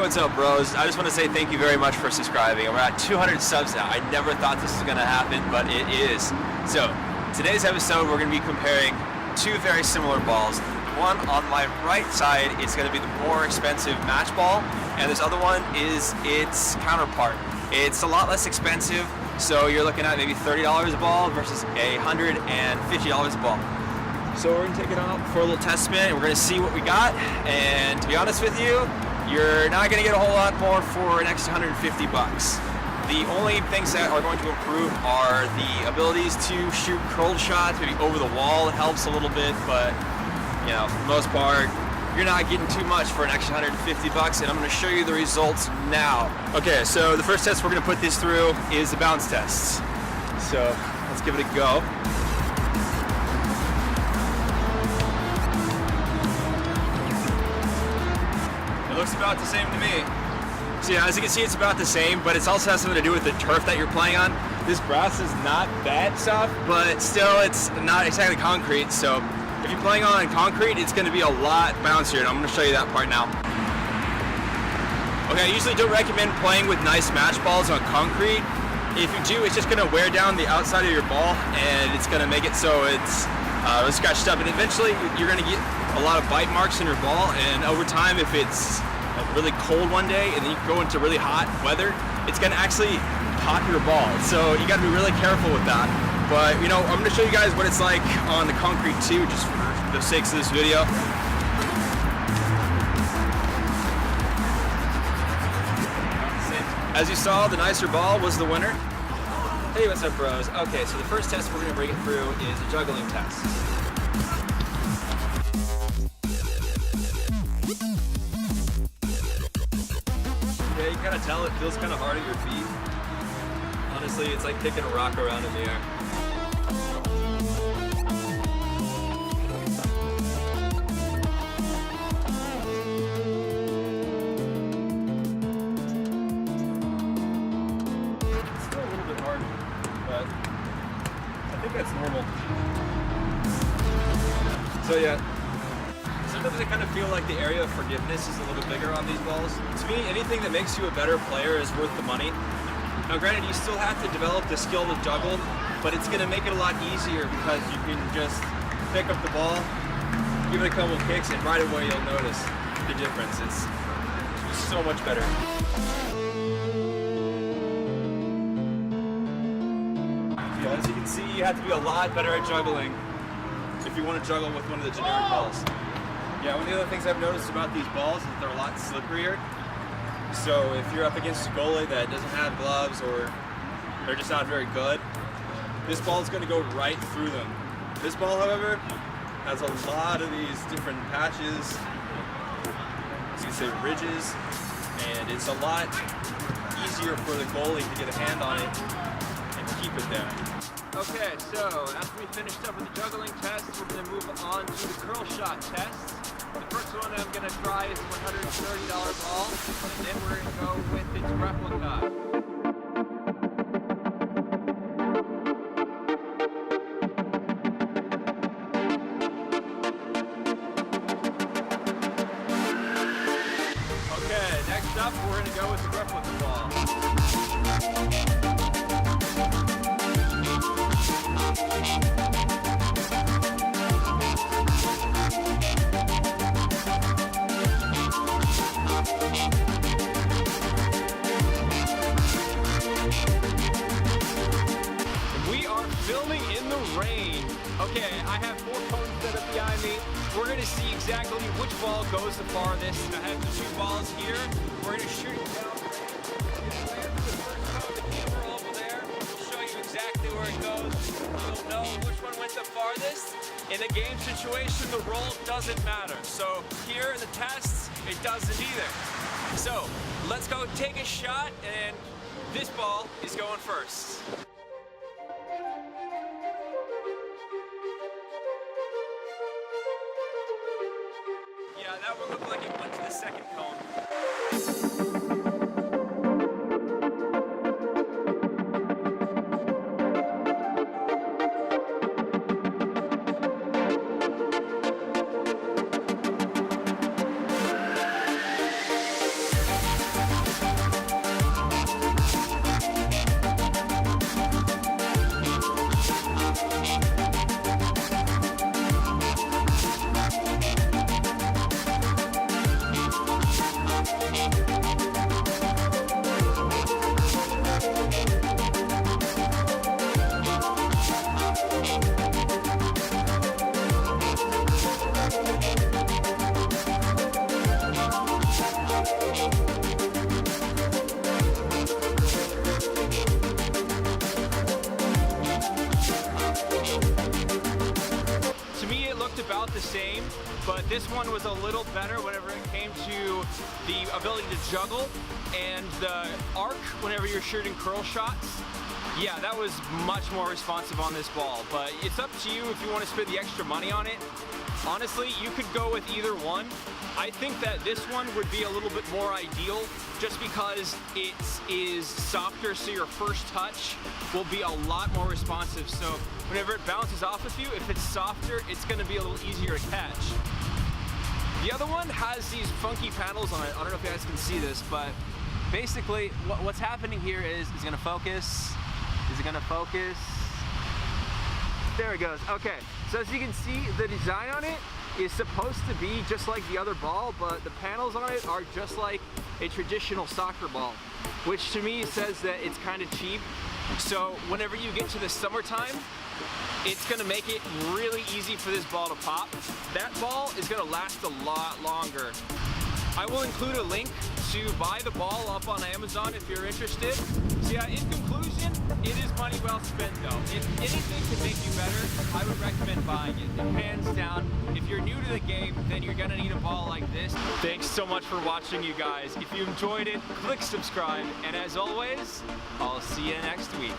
what's up, bros? I just want to say thank you very much for subscribing. We're at 200 subs now. I never thought this was going to happen, but it is. So, today's episode, we're going to be comparing two very similar balls. One on my right side is going to be the more expensive match ball, and this other one is its counterpart. It's a lot less expensive, so you're looking at maybe $30 a ball versus $150 a ball. So we're going to take it out for a little test spin, and we're going to see what we got. And to be honest with you, you're not going to get a whole lot more for an extra 150 bucks. The only things that are going to improve are the abilities to shoot curled shots, maybe over the wall. It helps a little bit, but you know, for the most part, you're not getting too much for an extra 150 bucks, and I'm going to show you the results now. Okay, so the first test we're going to put this through is the bounce test. So let's give it a go. It looks about the same to me. So yeah, as you can see, it's about the same, but it also has something to do with the turf that you're playing on. This grass is not bad soft, but still it's not exactly concrete, so if you're playing on concrete, it's going to be a lot bouncier, and I'm going to show you that part now. Okay, I usually don't recommend playing with nice match balls on concrete. If you do, it's just going to wear down the outside of your ball, and it's going to make it so it's scratched up, and eventually you're going to get a lot of bite marks in your ball, and over time, if it's really cold one day and then you go into really hot weather, it's going to actually pop your ball. So you got to be really careful with that. But you know, I'm going to show you guys what it's like on the concrete too, just for the sakes of this video. As you saw, the nicer ball was the winner. Hey, what's up, bros? Okay, so the first test we're going to bring it through is a juggling test. Yeah, you can kind of tell it feels kind of hard at your feet. Honestly, it's like kicking a rock around in the air. It's still a little bit hard, but I think that's normal. So yeah. Sometimes I kind of feel like the area of forgiveness is a little bigger on these balls. To me, anything that makes you a better player is worth the money. Now granted, you still have to develop the skill to juggle, but it's going to make it a lot easier because you can just pick up the ball, give it a couple kicks, and right away you'll notice the difference. It's so much better. Yeah, as you can see, you have to be a lot better at juggling if you want to juggle with one of the generic balls. Yeah, one of the other things I've noticed about these balls is they're a lot slipperier. So if you're up against a goalie that doesn't have gloves or they're just not very good, this ball is going to go right through them. This ball, however, has a lot of these different patches, as you can say, ridges, and it's a lot easier for the goalie to get a hand on it and keep it there. Okay, so after we finished up with the juggling test, we're going to move on to the curl shot test. The first one I'm going to try is a $130 ball, and then we're going to go with its replica. Okay, next up we're going to go with the replica ball. Filming in the rain. Okay, I have 4 cones set up behind me. We're going to see exactly which ball goes the farthest. I have the 2 balls here. We're going to shoot it down. The first cone, the camera over there will show you exactly where it goes. You'll know which one went the farthest. In a game situation, the roll doesn't matter. So here in the tests, it doesn't either. So let's go take a shot, and this ball is going first. Yeah, that one looked like it went to the second cone. the same, but this one was a little better whenever it came to the ability to juggle and the arc whenever you're shooting curl shots. Yeah, that was much more responsive on this ball, but it's up to you if you want to spend the extra money on it. Honestly, you could go with either one. I think that this one would be a little bit more ideal just because it is softer, so your first touch will be a lot more responsive. So whenever it bounces off of you, if it's softer, it's going to be a little easier to catch. The other one has these funky panels on it. I don't know if you guys can see this, but basically what's happening here is going to focus. Is it going to focus? There it goes. Okay, so as you can see, the design on it is supposed to be just like the other ball, but the panels on it are just like a traditional soccer ball, which to me says that it's kind of cheap. So whenever you get to the summertime, it's gonna make it really easy for this ball to pop. That ball is gonna last a lot longer. I will include a link to buy the ball up on Amazon if you're interested. So yeah, in conclusion, it is money well spent though. If anything could make you better, I would recommend buying it. Hands down, if you're new to the game, then you're gonna need a ball like this. Thanks so much for watching, you guys. If you enjoyed it, click subscribe. And as always, I'll see you next week.